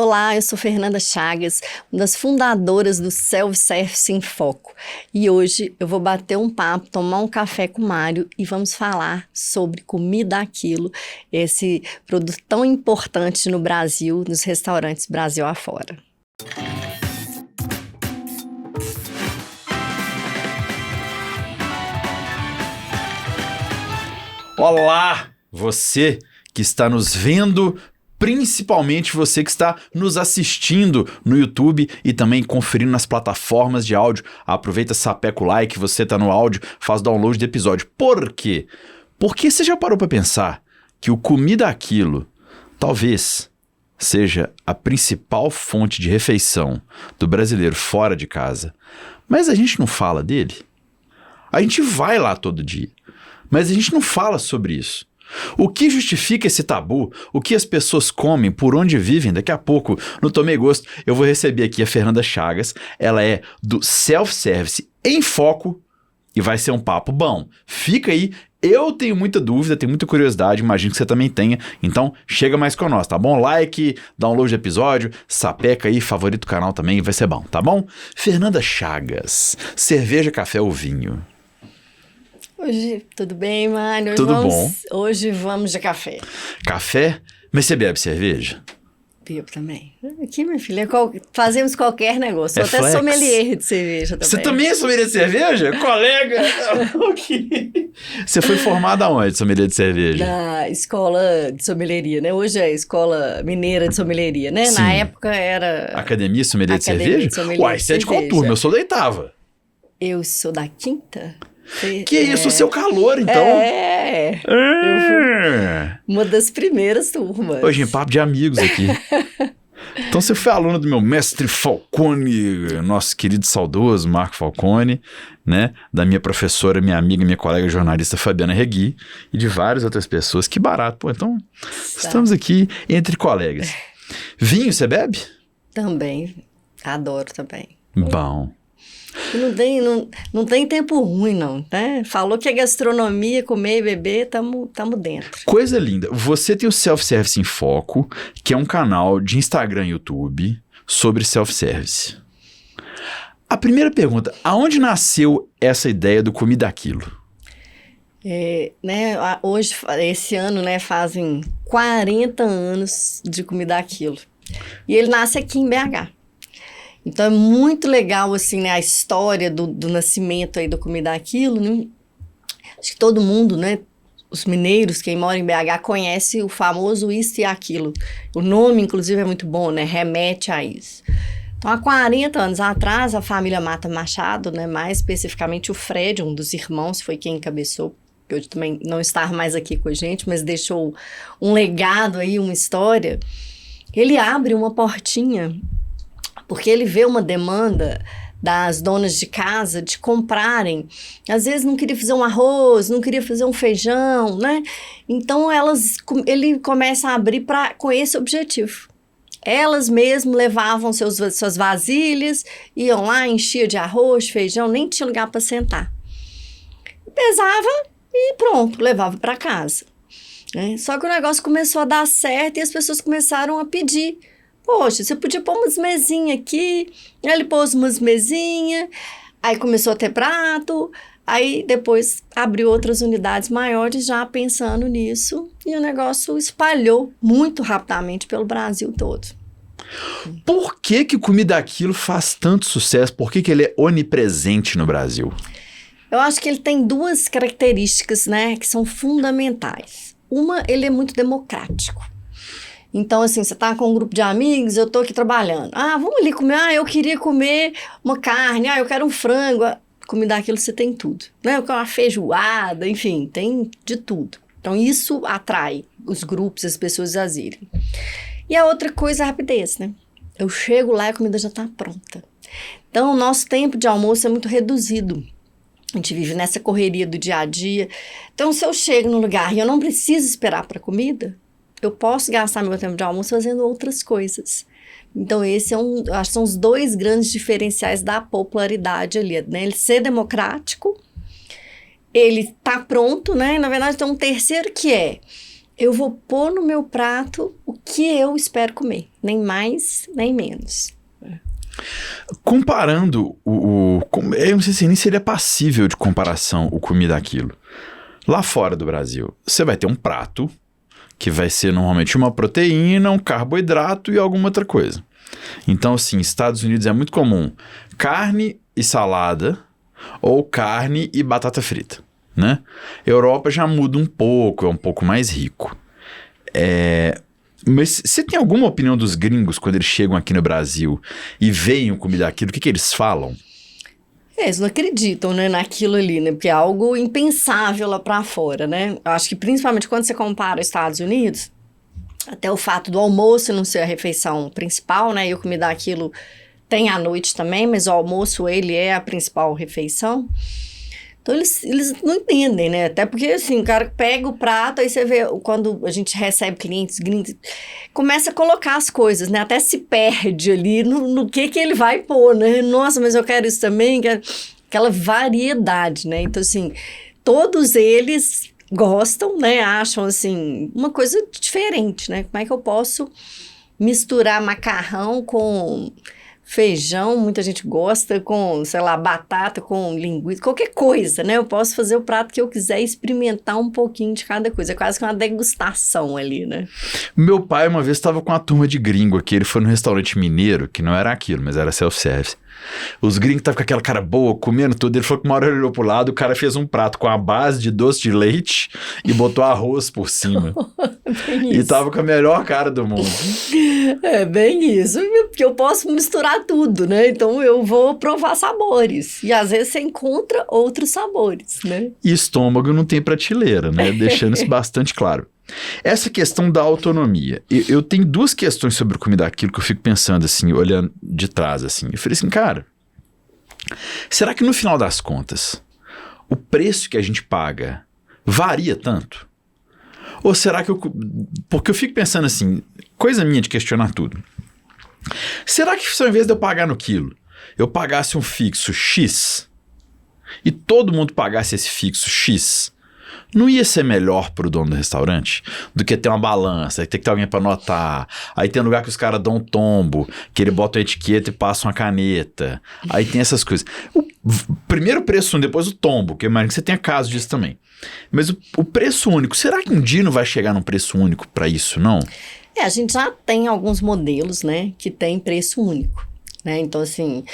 Olá, eu sou Fernanda Chagas, uma das fundadoras do Self-Service em Foco. E hoje eu vou bater um papo, tomar um café com o Mário e vamos falar sobre Comida Aquilo, esse produto tão importante no Brasil, nos restaurantes Brasil afora. Olá, você que está nos vendo, principalmente você que está nos assistindo no YouTube e também conferindo nas plataformas de áudio. Aproveita, sapeca o like, você está no áudio, faz download do episódio. Por quê? Porque você já parou para pensar que o Comida Aquilo talvez seja a principal fonte de refeição do brasileiro fora de casa, mas a gente não fala dele? A gente vai lá todo dia, mas a gente não fala sobre isso. O que justifica esse tabu? O que as pessoas comem? Por onde vivem? Daqui a pouco, no Tomei Gosto, eu vou receber aqui a Fernanda Chagas. Ela é do Self-Service em Foco e vai ser um papo bom. Fica aí, eu tenho muita dúvida, tenho muita curiosidade, imagino que você também tenha. Então, chega mais com nós, tá bom? Like, download do episódio, sapeca aí, favorita o canal também, vai ser bom, tá bom? Fernanda Chagas, cerveja, café ou vinho? Hoje, tudo bem, Mário? Tudo bom. Hoje vamos de café. Café? Mas você bebe cerveja? Bebo também. Aqui, minha filha, fazemos qualquer negócio. Sou até flex. sommelier de cerveja também. Você também é sommelier de cerveja? Colega! Você foi formada aonde, sommelier de cerveja? Na escola de sommelieria, né? Hoje é a Escola Mineira de Sommelieria, né? Sim. Na época era... Academia sommelier de Academia cerveja? de sommelier Uai, de você é de qual cerveja. turma? Eu sou da oitava. Eu sou da quinta? Que isso, o seu calor, então? É. Uma das primeiras turmas. Hoje, papo de amigos aqui. Então, você foi aluna do meu mestre Falcone, nosso querido saudoso Marco Falcone, né? Da minha professora, minha amiga, minha colega jornalista Fabiana Regui e de várias outras pessoas. Que barato. Pô, então, estamos aqui entre colegas. Vinho, você bebe? Também. Adoro também. Bom. Não tem tempo ruim, não, né? Falou que é gastronomia, comer e beber, tamo dentro. Coisa linda. Você tem o Self-Service em Foco, que é um canal de Instagram e YouTube sobre self-service. A primeira pergunta, aonde nasceu essa ideia do Comida Aquilo? Hoje, esse ano, né, fazem 40 anos de Comida Aquilo. E ele nasce aqui em BH. Então, é muito legal, assim, né, a história do nascimento aí do Comida Aquilo, né? Acho que todo mundo, né, os mineiros, quem mora em BH, conhece o famoso Isso e Aquilo. O nome, inclusive, é muito bom, né, remete a isso. Então, há 40 anos atrás, a família Mata Machado, né, mais especificamente o Fred, um dos irmãos, foi quem encabeçou, que hoje também não está mais aqui com a gente, mas deixou um legado aí, uma história. Ele abre uma portinha, porque ele vê uma demanda das donas de casa de comprarem. Às vezes não queria fazer um arroz, não queria fazer um feijão, né? Então ele começa a abrir com esse objetivo. Elas mesmas levavam suas vasilhas, iam lá, enchia de arroz, feijão, nem tinha lugar para sentar. Pesava e pronto, levava para casa. Só que o negócio começou a dar certo e as pessoas começaram a pedir. Poxa, você podia pôr umas mesinhas aqui. Ele pôs umas mesinhas, aí começou a ter prato, aí depois abriu outras unidades maiores já pensando nisso e o negócio espalhou muito rapidamente pelo Brasil todo. Por que o Comida Aquilo faz tanto sucesso? Por que ele é onipresente no Brasil? Eu acho que ele tem duas características, né, que são fundamentais. Uma, ele é muito democrático. Então, assim, você tá com um grupo de amigos, eu tô aqui trabalhando. Vamos ali comer. Eu queria comer uma carne. Eu quero um frango. Comida Aquilo, você tem tudo. Né? Eu quero uma feijoada, enfim, tem de tudo. Então, isso atrai os grupos, as pessoas a irem. E a outra coisa é a rapidez, né? Eu chego lá e a comida já tá pronta. Então, o nosso tempo de almoço é muito reduzido. A gente vive nessa correria do dia a dia. Então, se eu chego no lugar e eu não preciso esperar para comida, eu posso gastar meu tempo de almoço fazendo outras coisas. Então, esse acho que são os dois grandes diferenciais da popularidade ali, né? Ele ser democrático, ele tá pronto, né? Na verdade, tem um terceiro que eu vou pôr no meu prato o que eu espero comer. Nem mais, nem menos. Comparando eu não sei se nem seria passível de comparação o comi daquilo. Lá fora do Brasil, você vai ter um prato que vai ser normalmente uma proteína, um carboidrato e alguma outra coisa. Então, assim, Estados Unidos é muito comum carne e salada ou carne e batata frita, né? Europa já muda um pouco, é um pouco mais rico. Mas você tem alguma opinião dos gringos quando eles chegam aqui no Brasil e veem o comida daquilo? O que eles falam? Eles não acreditam, né, naquilo ali, né? Porque é algo impensável lá pra fora, né? Eu acho que principalmente quando você compara os Estados Unidos, até o fato do almoço não ser a refeição principal, né? E o comida daquilo tem à noite também, mas o almoço, ele é a principal refeição. Então, eles não entendem, né? Até porque, assim, o cara pega o prato, aí você vê, quando a gente recebe clientes gringos, começa a colocar as coisas, né? Até se perde ali no que ele vai pôr, né? Nossa, mas eu quero isso também, quero... Aquela variedade, né? Então, assim, todos eles gostam, né? Acham, assim, uma coisa diferente, né? Como é que eu posso misturar macarrão com... feijão, muita gente gosta, com, sei lá, batata, com linguiça, qualquer coisa, né? Eu posso fazer o prato que eu quiser e experimentar um pouquinho de cada coisa. É quase que uma degustação ali, né? Meu pai uma vez estava com uma turma de gringo aqui, ele foi num restaurante mineiro, que não era aquilo, mas era self-service. Os gringos estavam com aquela cara boa, comendo tudo, ele falou que uma hora ele olhou pro lado, o cara fez um prato com a base de doce de leite e botou arroz por cima. E tava com a melhor cara do mundo. É bem isso, porque eu posso misturar tudo, né? Então eu vou provar sabores. E às vezes você encontra outros sabores, né? E estômago não tem prateleira, né? Deixando isso bastante claro. Essa questão da autonomia. Eu tenho duas questões sobre comida daquilo que eu fico pensando assim, olhando de trás assim. Eu falei assim, cara, será que no final das contas, o preço que a gente paga varia tanto? Ou será que porque eu fico pensando assim, coisa minha de questionar tudo. Será que se ao invés de eu pagar no quilo, eu pagasse um fixo X e todo mundo pagasse esse fixo X, não ia ser melhor pro dono do restaurante do que ter uma balança, ter que ter alguém para anotar, aí tem um lugar que os caras dão um tombo, que ele bota a etiqueta e passa uma caneta, aí tem essas coisas. O primeiro preço, depois o tombo, que eu imagino que você tenha caso disso também. Mas o preço único, será que um dia não vai chegar num preço único para isso, não? A gente já tem alguns modelos, né, que tem preço único, né? Então, assim,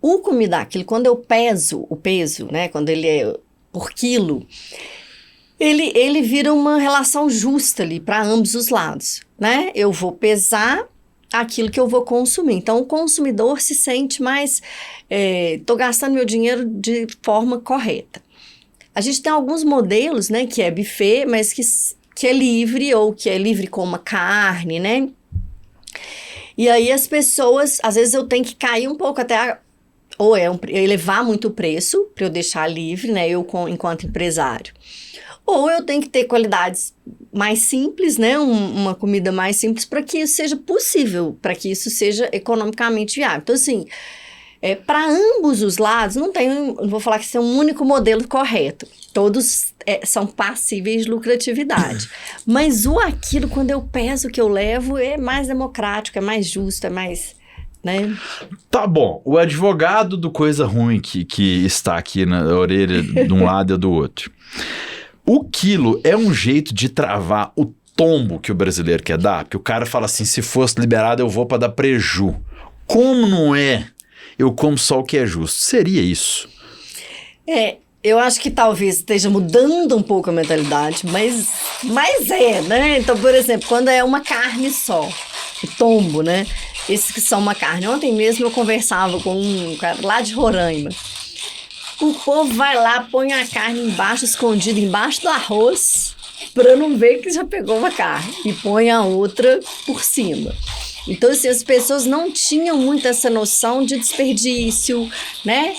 o comida daquilo, quando eu peso o peso, né, quando ele é por quilo, ele vira uma relação justa ali para ambos os lados, né? Eu vou pesar aquilo que eu vou consumir. Então, o consumidor se sente mais... tô gastando meu dinheiro de forma correta. A gente tem alguns modelos, né, que é buffet, mas que é livre, ou que é livre com uma carne, né? E aí as pessoas, às vezes eu tenho que cair um pouco até... ou elevar muito o preço para eu deixar livre, né, enquanto empresário. Ou eu tenho que ter qualidades mais simples, né? Uma comida mais simples para que isso seja possível, para que isso seja economicamente viável. Então, assim, para ambos os lados, não vou falar que esse é um único modelo correto. Todos são passíveis de lucratividade. Mas aquilo, quando eu peso o que eu levo, é mais democrático, é mais justo, é mais... né? Tá bom, o advogado do coisa ruim que está aqui na orelha de um lado e do outro. O quilo é um jeito de travar o tombo que o brasileiro quer dar? Porque o cara fala assim, se fosse liberado eu vou para dar preju. Como não é? Eu como só o que é justo. Seria isso? Eu acho que talvez esteja mudando um pouco a mentalidade, mas né? Então, por exemplo, quando é uma carne só, o tombo, né? Esses que são uma carne. Ontem mesmo eu conversava com um cara lá de Roraima. O povo vai lá, põe a carne embaixo, escondida embaixo do arroz, para não ver que já pegou uma carne, e põe a outra por cima. Então, assim, as pessoas não tinham muito essa noção de desperdício, né?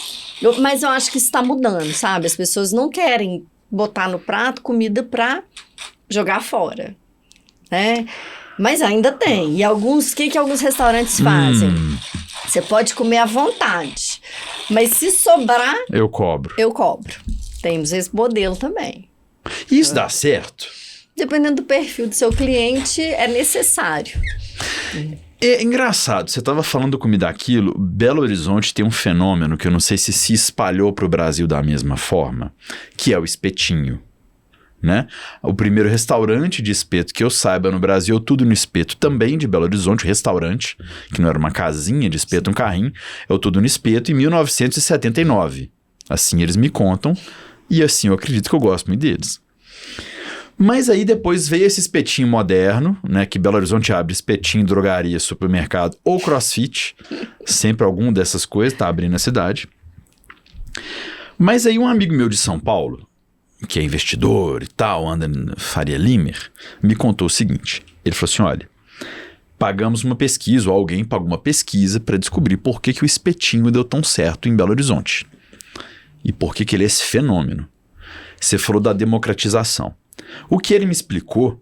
Mas eu acho que isso está mudando, sabe? As pessoas não querem botar no prato comida para jogar fora, né? Mas ainda tem. E o que alguns restaurantes fazem? Você pode comer à vontade, mas se sobrar... Eu cobro. Temos esse modelo também. Isso dá certo? Dependendo do perfil do seu cliente, é necessário. É engraçado, você estava falando comida aquilo, Belo Horizonte tem um fenômeno que eu não sei se espalhou para o Brasil da mesma forma, que é o espetinho, né? O primeiro restaurante de espeto que eu saiba no Brasil, Tudo no Espeto, também de Belo Horizonte, restaurante, que não era uma casinha de espeto, um carrinho, é o Tudo no Espeto, em 1979. Assim eles me contam, e assim eu acredito que eu gosto muito deles. Mas aí depois veio esse espetinho moderno, né? Que Belo Horizonte abre espetinho, drogaria, supermercado ou crossfit. Sempre alguma dessas coisas tá abrindo a cidade. Mas aí um amigo meu de São Paulo, que é investidor e tal, anda na Faria Limer, me contou o seguinte. Ele falou assim, olha, pagamos uma pesquisa, ou alguém pagou uma pesquisa para descobrir por que o espetinho deu tão certo em Belo Horizonte. E por que ele é esse fenômeno. Você falou da democratização. O que ele me explicou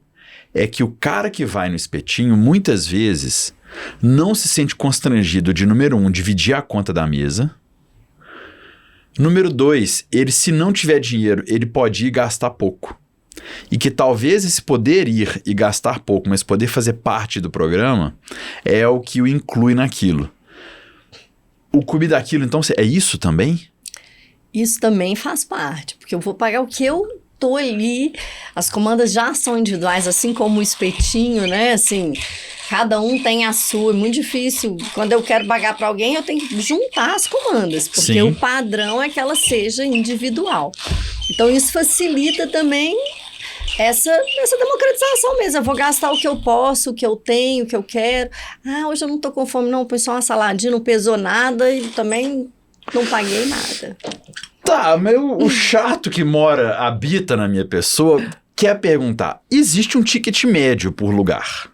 é que o cara que vai no espetinho, muitas vezes, não se sente constrangido de, número 1, dividir a conta da mesa. Número 2, ele, se não tiver dinheiro, ele pode ir gastar pouco. E que talvez esse poder ir e gastar pouco, mas poder fazer parte do programa, é o que o inclui naquilo. O clube daquilo, então, é isso também? Isso também faz parte, porque eu vou pagar o que eu tô ali, as comandas já são individuais, assim como o espetinho, né? Assim, cada um tem a sua, é muito difícil. Quando eu quero pagar para alguém, eu tenho que juntar as comandas, porque o padrão é que ela seja individual. Então, isso facilita também essa democratização mesmo. Eu vou gastar o que eu posso, o que eu tenho, o que eu quero. Ah, hoje eu não tô com fome, não, põe só uma saladinha, não pesou nada e também não paguei nada. Tá, mas o chato que habita na minha pessoa quer perguntar, existe um ticket médio por lugar?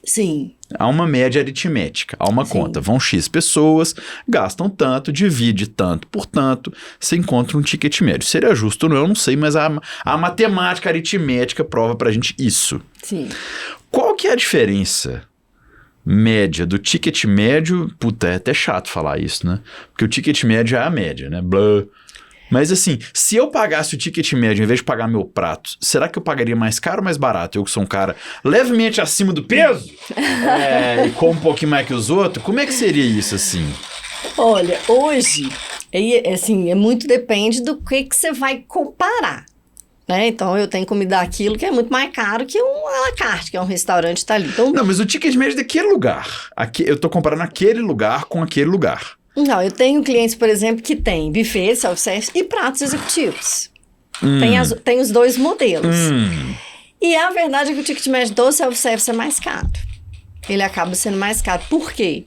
Sim. Há uma média aritmética, há uma conta. Vão X pessoas, gastam tanto, divide tanto por tanto, você encontra um ticket médio. Seria justo ou não, eu não sei, mas a matemática aritmética prova pra gente isso. Sim. Qual que é a diferença média do ticket médio? Puta, é até chato falar isso, né? Porque o ticket médio é a média, né? Blá. Mas assim, se eu pagasse o ticket médio em vez de pagar meu prato, será que eu pagaria mais caro ou mais barato? Eu que sou um cara levemente acima do peso e como um pouquinho mais que os outros, como é que seria isso assim? Olha, hoje, assim, muito depende do que você vai comparar, né? Então, eu tenho que me dar aquilo que é muito mais caro que um à la carte, que é um restaurante que tá ali. Então, não, mas o ticket médio daquele lugar, eu tô comparando aquele lugar com aquele lugar. Não, eu tenho clientes, por exemplo, que tem buffet, self-service e pratos executivos. Tem os dois modelos. E a verdade é que o ticket médio do self-service é mais caro. Ele acaba sendo mais caro. Por quê?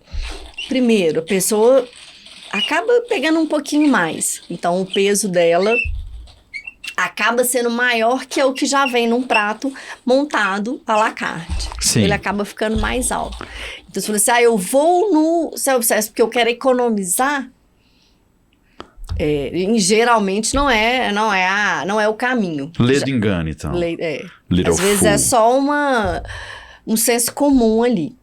Primeiro, a pessoa acaba pegando um pouquinho mais. Então, o peso dela acaba sendo maior que o que já vem num prato montado à la carte. Sim. Ele acaba ficando mais alto. Então, se você eu vou no self-service porque eu quero economizar, geralmente não é o caminho. Lê do engano, então. Às vezes é só um senso comum ali.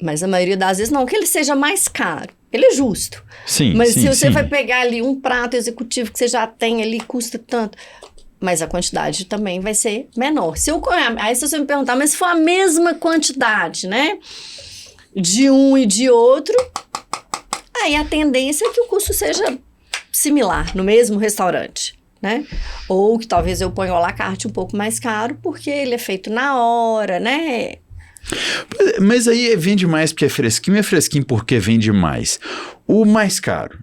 Mas a maioria das vezes não, que ele seja mais caro. Ele é justo. Sim, mas se você vai pegar ali um prato executivo que você já tem ali, custa tanto, mas a quantidade também vai ser menor. Aí se você me perguntar, mas se for a mesma quantidade, né, de um e de outro, aí a tendência é que o custo seja similar no mesmo restaurante, né? Ou que talvez eu ponha o à la carte um pouco mais caro, porque ele é feito na hora, né? Mas aí vende mais porque é fresquinho porque vende mais. O mais caro,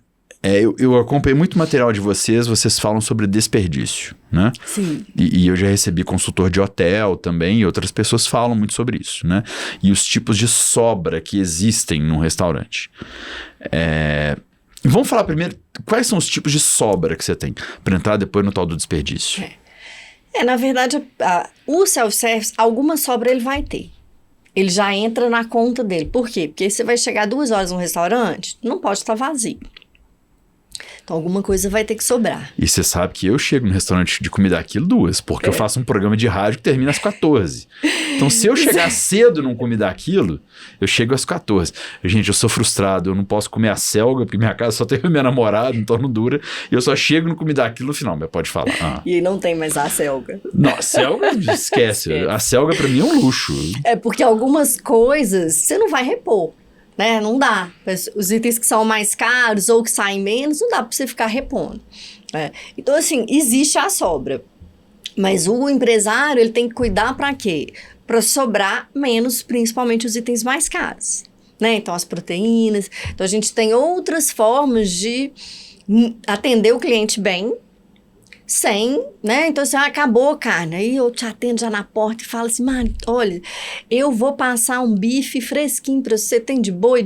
eu acompanhei muito material de vocês falam sobre desperdício, né? Sim. E eu já recebi consultor de hotel também, e outras pessoas falam muito sobre isso, né? E os tipos de sobra que existem num restaurante. Vamos falar primeiro, quais são os tipos de sobra que você tem, para entrar depois no tal do desperdício? Na verdade, o self-service, alguma sobra ele vai ter. Ele já entra na conta dele. Por quê? Porque você vai chegar 2 horas no restaurante, não pode estar vazio. Então alguma coisa vai ter que sobrar. E você sabe que eu chego no restaurante de comida aquilo 2, porque eu faço um programa de rádio que termina às 14. Então se eu chegar cedo num comida aquilo, eu chego às 14. Gente, eu sou frustrado, eu não posso comer a selga, porque minha casa só tem minha namorada, então não dura. E eu só chego no comida aquilo no final, mas pode falar. E aí não tem mais a selga. Não, a selga, esquece. A selga pra mim é um luxo. É porque algumas coisas você não vai repor. Né? Não dá. Os itens que são mais caros ou que saem menos, não dá para você ficar repondo. Né? Então, assim, existe a sobra. Mas o empresário, ele tem que cuidar para quê? Para sobrar menos, principalmente os itens mais caros. Né? Então, as proteínas. Então, a gente tem outras formas de atender o cliente bem, sem, né? Então, assim, acabou a carne. Aí eu te atendo já na porta e falo assim, mano, olha, eu vou passar um bife fresquinho para você, tem de boi,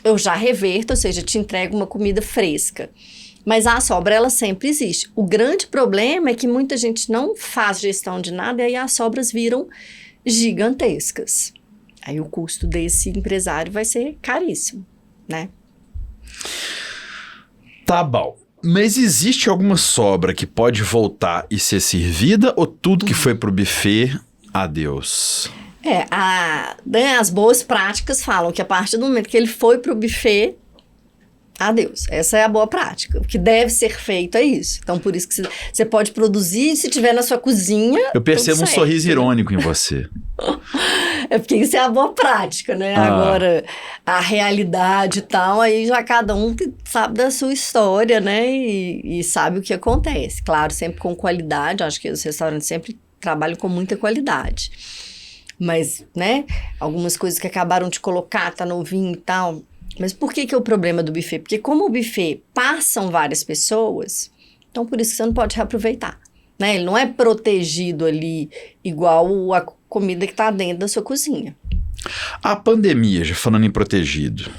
eu já reverto, ou seja, te entrego uma comida fresca. Mas a sobra, ela sempre existe. O grande problema é que muita gente não faz gestão de nada e aí as sobras viram gigantescas. Aí o custo desse empresário vai ser caríssimo, né? Tá bom. Mas existe alguma sobra que pode voltar e ser servida ou tudo que foi pro buffet, adeus? As boas práticas falam que a partir do momento que ele foi pro buffet, adeus. Essa é a boa prática. O que deve ser feito é isso. Então, por isso que você pode produzir, se tiver na sua cozinha... Eu percebo um sorriso irônico em você. É porque isso é a boa prática, né? Agora, a realidade e tal, aí já cada um sabe da sua história, né? E sabe o que acontece. Claro, sempre com qualidade. Acho que os restaurantes sempre trabalham com muita qualidade. Mas, né? Algumas coisas que acabaram de colocar, tá novinho e tal... Mas por que é o problema do buffet? Porque como o buffet passam várias pessoas, então por isso que você não pode reaproveitar. Né? Ele não é protegido ali igual a comida que está dentro da sua cozinha. A pandemia, já falando em protegido,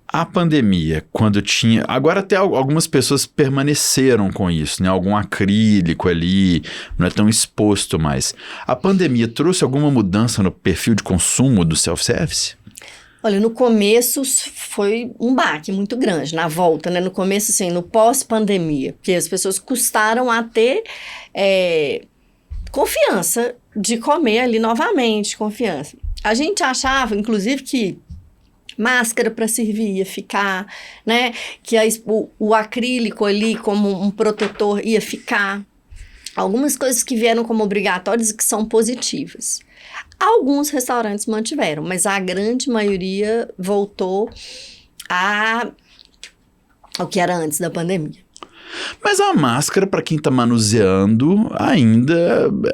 a pandemia, quando tinha... Agora até algumas pessoas permaneceram com isso, né? Algum acrílico ali, não é tão exposto mais. A pandemia trouxe alguma mudança no perfil de consumo do self-service? Olha, no começo foi um baque muito grande, na volta, né? No começo, assim, no pós-pandemia, porque as pessoas custaram a ter confiança de comer ali novamente, confiança. A gente achava, inclusive, que máscara para servir ia ficar, né? Que o acrílico ali como um protetor ia ficar. Algumas coisas que vieram como obrigatórias e que são positivas. Alguns restaurantes mantiveram, mas a grande maioria voltou ao que era antes da pandemia. Mas a máscara, para quem tá manuseando,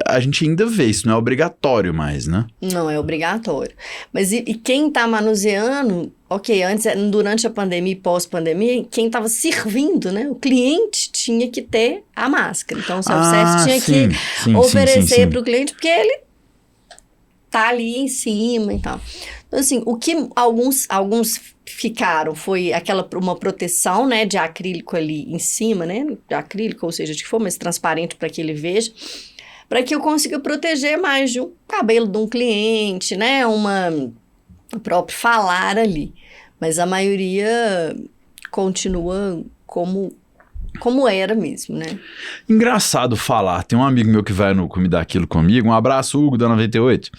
a gente ainda vê, isso não é obrigatório mais, né? Não é obrigatório. Mas e quem tá manuseando, ok, antes, durante a pandemia e pós-pandemia, quem estava servindo, né? O cliente tinha que ter a máscara. Então o self-service tinha que oferecer para o cliente, porque ele tá ali em cima e tal. Então, assim, o que alguns ficaram foi uma proteção, né, de acrílico ali em cima, né, de acrílico, ou seja, de que for mais transparente para que ele veja, para que eu consiga proteger mais de um cabelo de um cliente, né, o próprio falar ali. Mas a maioria continua como era mesmo, né? Engraçado falar. Tem um amigo meu que vai no Comida Aquilo comigo. Um abraço, Hugo, da 98.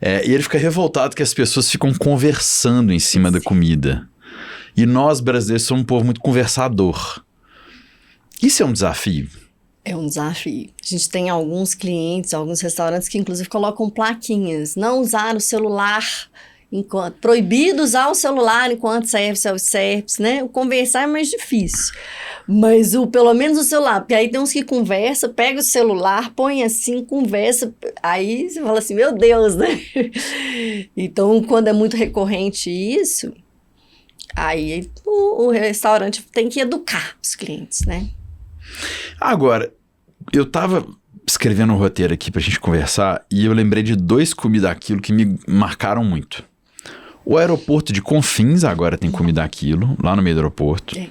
E ele fica revoltado que as pessoas ficam conversando em cima da comida. E nós, brasileiros, somos um povo muito conversador. Isso é um desafio? É um desafio. A gente tem alguns clientes, alguns restaurantes que inclusive colocam plaquinhas. Não usar o celular... proibido usar o celular enquanto serve self-service, né? O conversar é mais difícil. Mas pelo menos o celular, porque aí tem uns que conversa, pega o celular, põe assim, conversa, aí você fala assim, meu Deus, né? Então, quando é muito recorrente isso, aí o restaurante tem que educar os clientes, né? Agora, eu tava escrevendo um roteiro aqui pra gente conversar e eu lembrei de 2 Comida Aquilo que me marcaram muito. O aeroporto de Confins agora tem Comida Aquilo, lá no meio do aeroporto. É.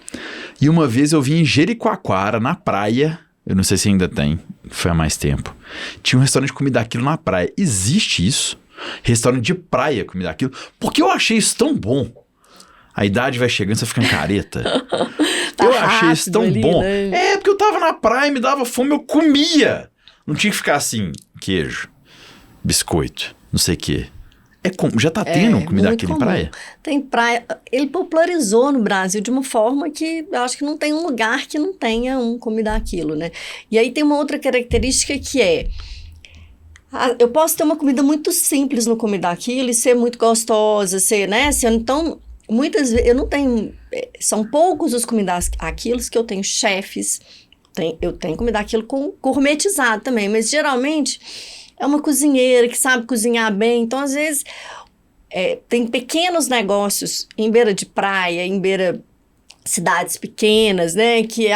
E uma vez eu vim em Jericoacoara, na praia, eu não sei se ainda tem, foi há mais tempo. Tinha um restaurante de Comida Aquilo na praia. Existe isso? Restaurante de praia, Comida Aquilo? Porque eu achei isso tão bom. A idade vai chegando, você fica careta. Tá Eu achei isso tão ali, bom. né? É, porque eu tava na praia, me dava fome, eu comia. Não tinha que ficar assim, queijo, biscoito, não sei o quê. Já tá tendo comida muito daquele em comum. praia? Tem praia. Ele popularizou no Brasil de uma forma que eu acho que não tem um lugar que não tenha comida daquilo, né? E aí tem uma outra característica que eu posso ter uma comida muito simples no comer daquilo e ser muito gostosa, né? Então, muitas vezes, eu não tenho... São poucos os comidas daquilos que eu tenho chefes, eu tenho comida daquilo gourmetizado também, mas geralmente é uma cozinheira que sabe cozinhar bem, então às vezes tem pequenos negócios em beira de praia, em beira cidades pequenas, né? Que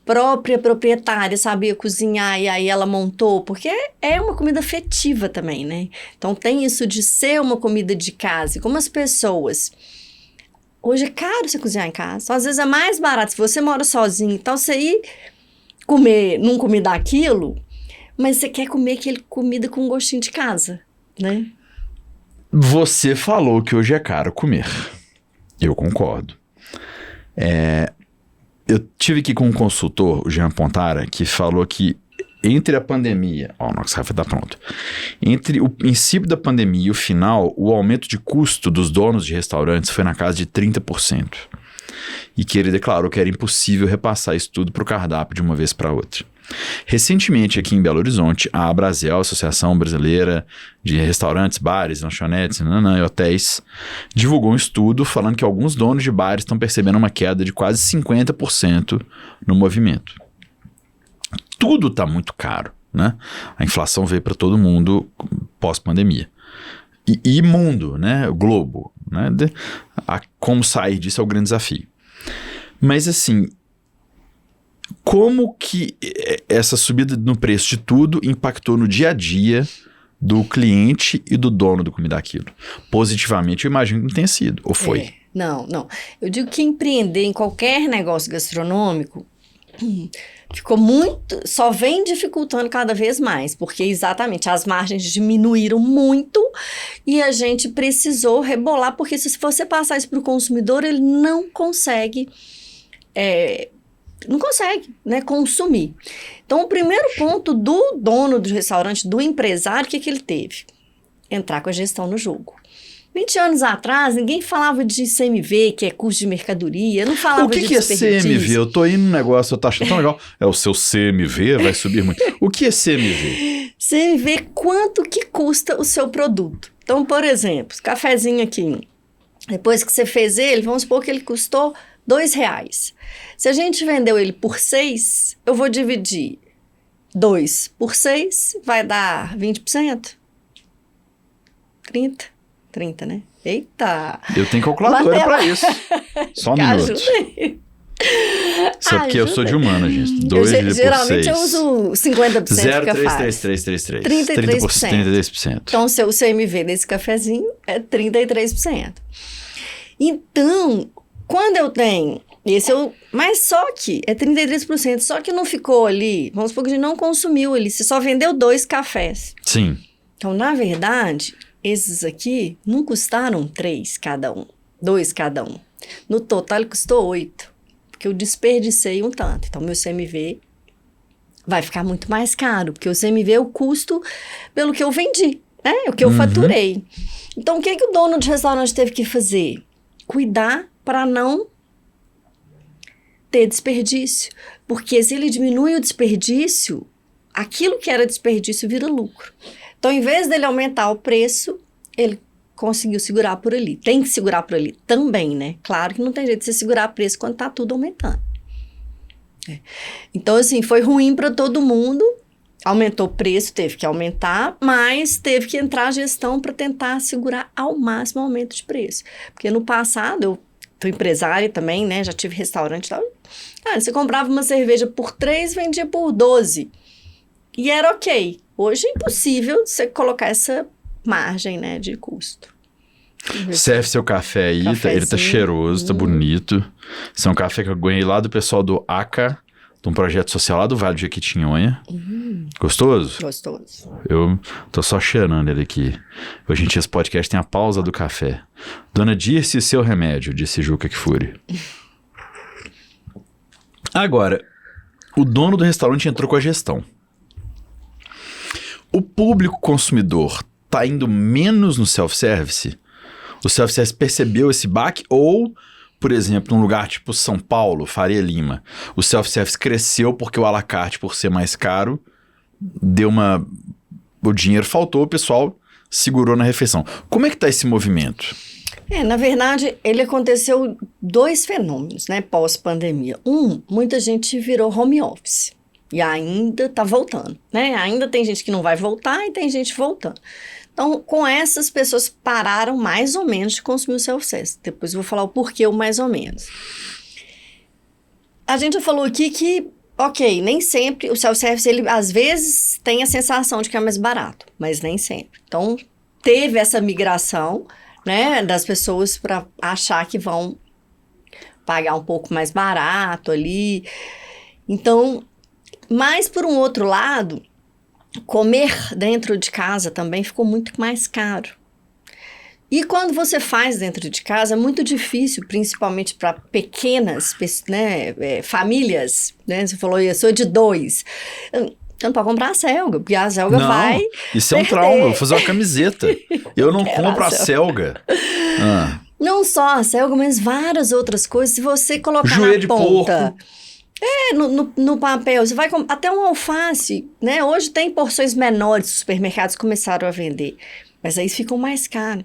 própria proprietária sabia cozinhar e aí ela montou, porque é uma comida afetiva também, né? Então tem isso de ser uma comida de casa. E como as pessoas... Hoje é caro você cozinhar em casa. Então, às vezes é mais barato. Se você mora sozinho, então você ir não comer daquilo, mas você quer comer aquele comida com gostinho de casa, né? Você falou que hoje é caro comer. Eu concordo. Eu tive aqui com um consultor, o Jean Pontara, que falou que entre a pandemia... o nosso café tá pronto. Entre o princípio da pandemia e o final, o aumento de custo dos donos de restaurantes foi na casa de 30%. E que ele declarou que era impossível repassar isso tudo para o cardápio de uma vez para outra. Recentemente, aqui em Belo Horizonte, a Abrazel, Associação Brasileira de Restaurantes, Bares, Lanchonetes e Hotéis, divulgou um estudo falando que alguns donos de bares estão percebendo uma queda de quase 50% no movimento. Tudo está muito caro, né? A inflação veio para todo mundo pós-pandemia. E mundo, né? O globo, né? Como sair disso é o grande desafio. Mas assim... Como que essa subida no preço de tudo impactou no dia a dia do cliente e do dono do Comida Aquilo? Positivamente, eu imagino que não tenha sido, ou foi? Não. Eu digo que empreender em qualquer negócio gastronômico só vem dificultando cada vez mais, porque exatamente as margens diminuíram muito e a gente precisou rebolar, porque se você passar isso para o consumidor, ele não consegue... né, consumir. Então, o primeiro ponto do dono do restaurante, do empresário, o que ele teve? Entrar com a gestão no jogo. 20 anos atrás, ninguém falava de CMV, que é custo de mercadoria, não falava de desperdício. O que é CMV? Eu tô indo no negócio, eu tô achando tão legal. O seu CMV vai subir muito. O que é CMV? CMV, quanto que custa o seu produto. Então, por exemplo, esse cafezinho aqui, depois que você fez ele, vamos supor que ele custou R$2. Se a gente vendeu ele por 6, eu vou dividir 2 por 6, vai dar 20%? 30, né? Eita! Eu tenho calculadora para isso. Só um minuto. Só porque eu sou de humana, gente. 2 por 6. Geralmente eu uso 50% que eu faço. 0,3333. 33%. Então, o CMV desse cafezinho é 33%. Então... Quando eu tenho, mas só que é 33%, só que não ficou ali, vamos supor que a gente não consumiu ali, você só vendeu 2 cafés. Sim. Então, na verdade, esses aqui não custaram 3 cada um, 2 cada um. No total, ele custou 8, porque eu desperdicei um tanto. Então, meu CMV vai ficar muito mais caro, porque o CMV é o custo pelo que eu vendi, né? O que eu faturei. Então, o que o dono de restaurante teve que fazer? Cuidar para não ter desperdício. Porque se ele diminui o desperdício, aquilo que era desperdício vira lucro. Então, em vez dele aumentar o preço, ele conseguiu segurar por ali. Tem que segurar por ali também, né? Claro que não tem jeito de você segurar o preço quando está tudo aumentando. Então, assim, foi ruim para todo mundo. Aumentou o preço, teve que aumentar, mas teve que entrar a gestão para tentar segurar ao máximo o aumento de preço. Porque no passado, eu sou empresária também, né? Já tive restaurante e tal. Você comprava uma cerveja por 3, vendia por 12. E era ok. Hoje é impossível você colocar essa margem, né, de custo. Serve seu café aí, ele tá cheiroso, tá bonito. Esse é um café que eu ganhei lá do pessoal do ACA, de um projeto social lá do Vale do Jequitinhonha. Gostoso? Gostoso. Eu tô só cheirando ele aqui. Hoje em dia esse podcast tem a pausa do café. Dona Dirce e seu remédio, disse Juca Kfouri. Agora, o dono do restaurante entrou com a gestão. O público consumidor tá indo menos no self-service? O self-service percebeu esse baque? Ou, por exemplo, num lugar tipo São Paulo, Faria Lima, o self-service cresceu porque o à la carte, por ser mais caro, o dinheiro faltou, o pessoal segurou na refeição. Como é que tá esse movimento? Na verdade, ele aconteceu 2 fenômenos, né, pós-pandemia. Muita gente virou home office e ainda tá voltando, né? Ainda tem gente que não vai voltar e tem gente voltando. Então, com essas pessoas pararam mais ou menos de consumir o self-service. Depois eu vou falar o porquê, o mais ou menos. A gente já falou aqui que, ok, nem sempre o self-service, ele às vezes tem a sensação de que é mais barato, mas nem sempre. Então, teve essa migração, né, das pessoas para achar que vão pagar um pouco mais barato ali. Então, mas por um outro lado, comer dentro de casa também ficou muito mais caro. E quando você faz dentro de casa, é muito difícil, principalmente para pequenas, né, famílias, né? Você falou, eu sou de 2. Você não pode comprar a selga, porque a selga vai isso é um trauma, eu vou fazer uma camiseta. Eu não compro a selga. Não só a selga, mas várias outras coisas. Se você colocar joelho na ponta... de porco. No papel, você vai até um alface, né? Hoje tem porções menores, os supermercados começaram a vender, mas aí ficam mais caros.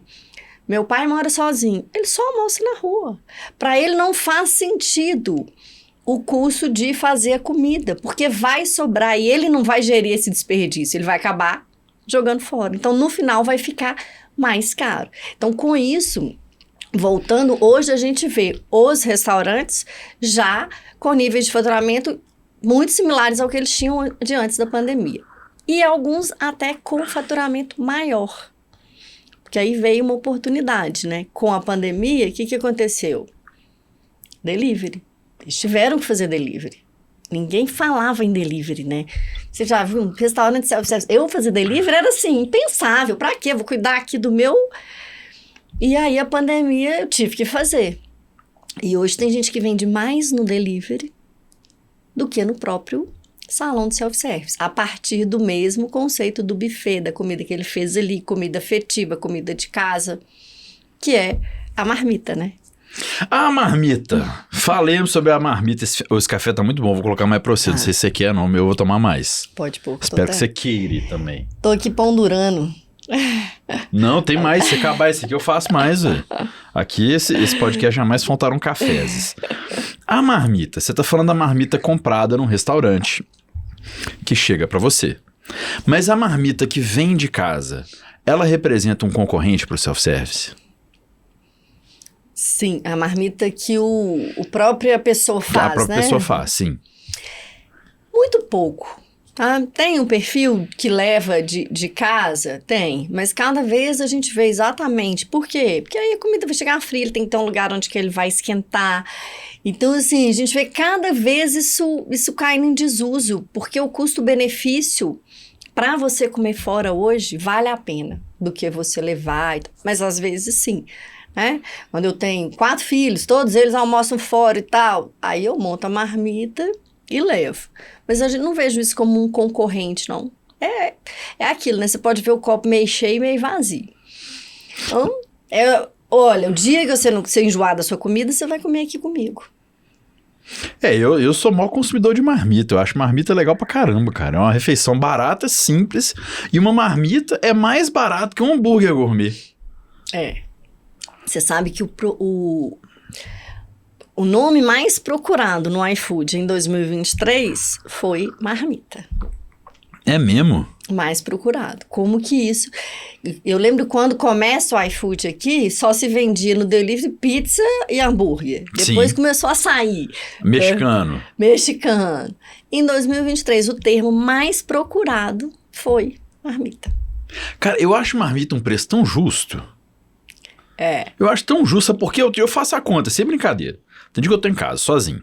Meu pai mora sozinho, ele só almoça na rua. Para ele não faz sentido o custo de fazer a comida, porque vai sobrar e ele não vai gerir esse desperdício, ele vai acabar jogando fora. Então, no final, vai ficar mais caro. Então, com isso, voltando, hoje a gente vê os restaurantes já com níveis de faturamento muito similares ao que eles tinham de antes da pandemia. E alguns até com faturamento maior. Porque aí veio uma oportunidade, né? Com a pandemia, o que aconteceu? Delivery. Eles tiveram que fazer delivery. Ninguém falava em delivery, né? Você já viu um restaurante self-service? Eu fazer delivery era assim, impensável. Pra quê? Eu vou cuidar aqui do meu... E aí a pandemia eu tive que fazer. E hoje tem gente que vende mais no delivery do que no próprio salão de self-service. A partir do mesmo conceito do buffet, da comida que ele fez ali, comida afetiva, comida de casa, que é a marmita, né? A marmita. Falemos sobre a marmita. Esse café tá muito bom, vou colocar mais pra você. Não sei se você quer não, meu eu vou tomar mais. Pode pôr. Espero que você queira também. Tô aqui pondurando. Não, tem mais. Se acabar esse aqui, eu faço mais, velho. Aqui, esse podcast jamais faltaram cafés. A marmita. Você tá falando da marmita comprada num restaurante que chega pra você. Mas a marmita que vem de casa, ela representa um concorrente pro self-service? Sim, a marmita que a própria pessoa faz, a própria pessoa faz, sim. Muito pouco. Tá? Tem um perfil que leva de casa? Tem, mas cada vez a gente vê exatamente. Por quê? Porque aí a comida vai chegar fria, ele tem que ter um lugar onde que ele vai esquentar. Então, assim, a gente vê cada vez isso caindo em desuso, porque o custo-benefício para você comer fora hoje vale a pena do que você levar. Mas às vezes sim, né? Quando eu tenho 4 filhos, todos eles almoçam fora e tal, aí eu monto a marmita e levo. Mas eu não vejo isso como um concorrente, não. É aquilo, né? Você pode ver o copo meio cheio e meio vazio. Então, olha, o dia que você enjoar da sua comida, você vai comer aqui comigo. Eu sou o maior consumidor de marmita. Eu acho marmita legal pra caramba, cara. É uma refeição barata, simples. E uma marmita é mais barato que um hambúrguer gourmet. Você sabe que o nome mais procurado no iFood em 2023 foi marmita. É mesmo? Mais procurado. Como que isso... Eu lembro quando começa o iFood aqui, só se vendia no delivery pizza e hambúrguer. Depois começou a sair. Mexicano. Mexicano. Em 2023, o termo mais procurado foi marmita. Cara, eu acho marmita um preço tão justo. Eu acho tão justo, porque eu faço a conta, sem brincadeira. Tem dia que eu tô em casa, sozinho.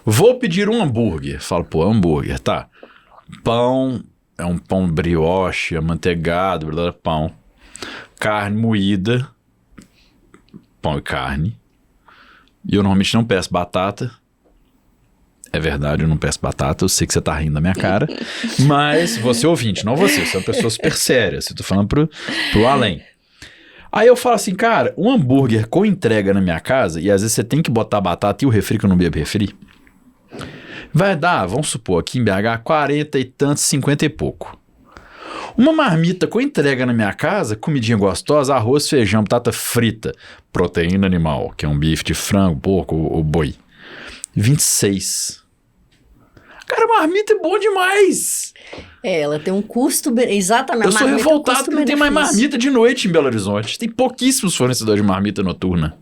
Vou pedir um hambúrguer. Falo, pô, hambúrguer, tá. Pão, é um pão brioche, amanteigado, blá, blá, pão. Carne moída, pão e carne. E eu normalmente não peço batata. É verdade, eu não peço batata. Eu sei que você tá rindo da minha cara. Mas você é ouvinte, não você. Você é uma pessoa super séria. Você tá falando pro além. Aí eu falo assim, cara, um hambúrguer com entrega na minha casa, e às vezes você tem que botar batata e o refri, que eu não bebo refri, vai dar, vamos supor, aqui em BH, 40 e tantos, 50 e pouco. Uma marmita com entrega na minha casa, comidinha gostosa, arroz, feijão, batata frita, proteína animal, que é um bife de frango, porco ou boi. 26. Cara, marmita é bom demais. Ela tem um custo... Exatamente. Eu sou revoltado porque não tem mais marmita de noite em Belo Horizonte. Tem pouquíssimos fornecedores de marmita noturna.